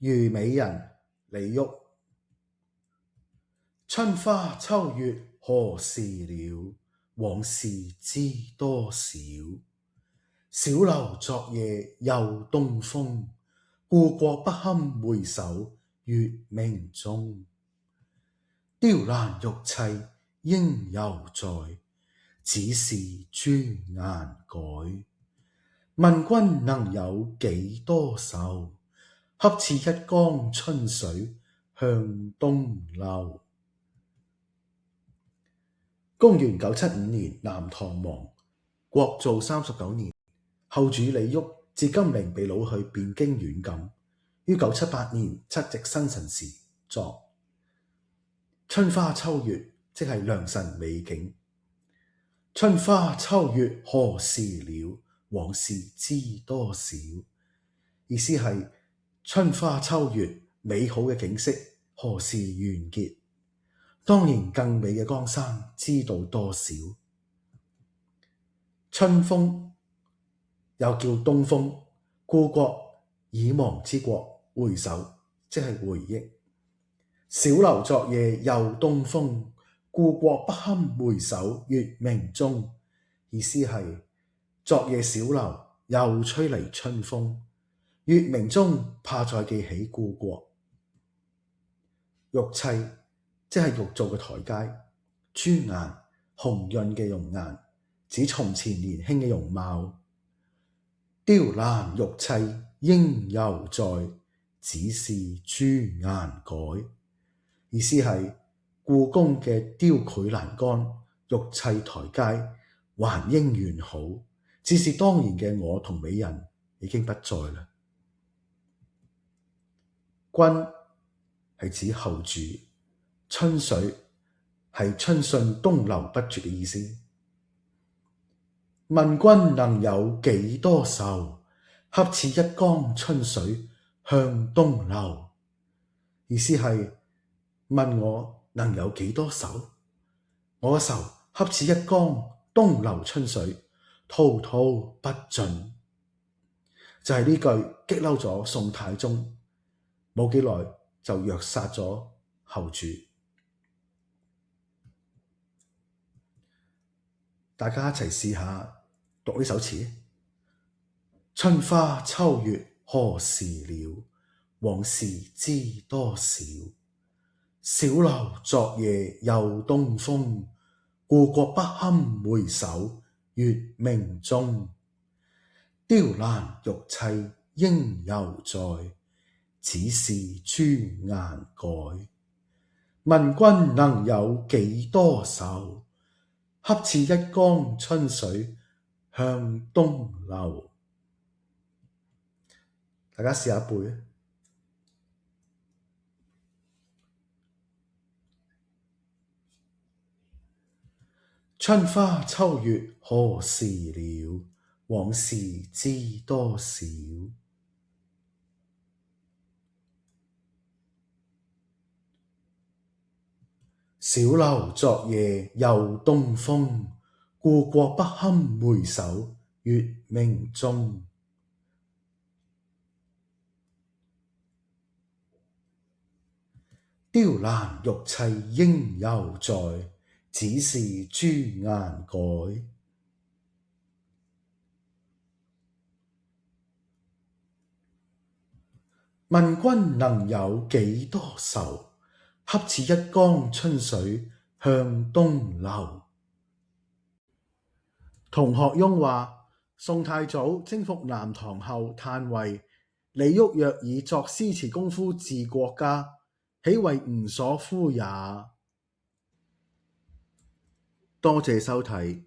虞美人李煜。春花秋月何時了？往事知多少。小樓昨夜又東風，故國不堪回首月明中。雕欄玉砌應猶在，只是朱顏改。問君能有幾多愁？恰似一江春水向東流。公元975年，南唐亡，國祚39年，後主李煜自金陵被擄去汴京軟禁，於978年七夕生辰時作。春花秋月即係良辰美景。春花秋月何時了？往事知多少。意思係春花秋月美好嘅景色何時完結？當年更美嘅江山知道多少。春風又叫東風，故國已亡之國，回首即係回憶。小樓昨夜又東風，故國不堪回首月明中。意思係昨夜小樓又吹嚟春風，月明中怕再記起故國。玉砌即係玉造嘅台階，朱顏紅潤嘅容顏，指從前年輕嘅容貌。雕欄玉砌應猶在，只是朱顏改。意思係故宮嘅雕繪欄杆、玉砌台階還應完好，只是當年嘅我同美人已經不在啦。君係指後主，春水係春信東流不絕嘅意思。問君能有幾多愁？恰似一江春水向東流。意思係問我能有幾多愁？我嘅愁恰似一江東流春水，滔滔不盡。就係呢句激嬲咗宋太宗，冇幾耐就虐殺咗後主。大家一齊試下讀呢首詞。春花秋月何時了？往事知多少。小樓昨夜又東風，故國不堪回首月明中。雕欄玉砌應猶在，只是朱顏改。問君能有幾多愁？恰似一江春水向東流。大家試下背。春花秋月何時了？往事知多少。小樓昨夜又東風，故國不堪回首月明中。雕欄玉砌應猶在，只是朱顏改。問君能有幾多愁？恰似一江春水向東流。童學庸話，宋太祖征服南唐後嘆謂，李煜若以作詩詞功夫治國家，豈為吾所呼也。多謝收睇。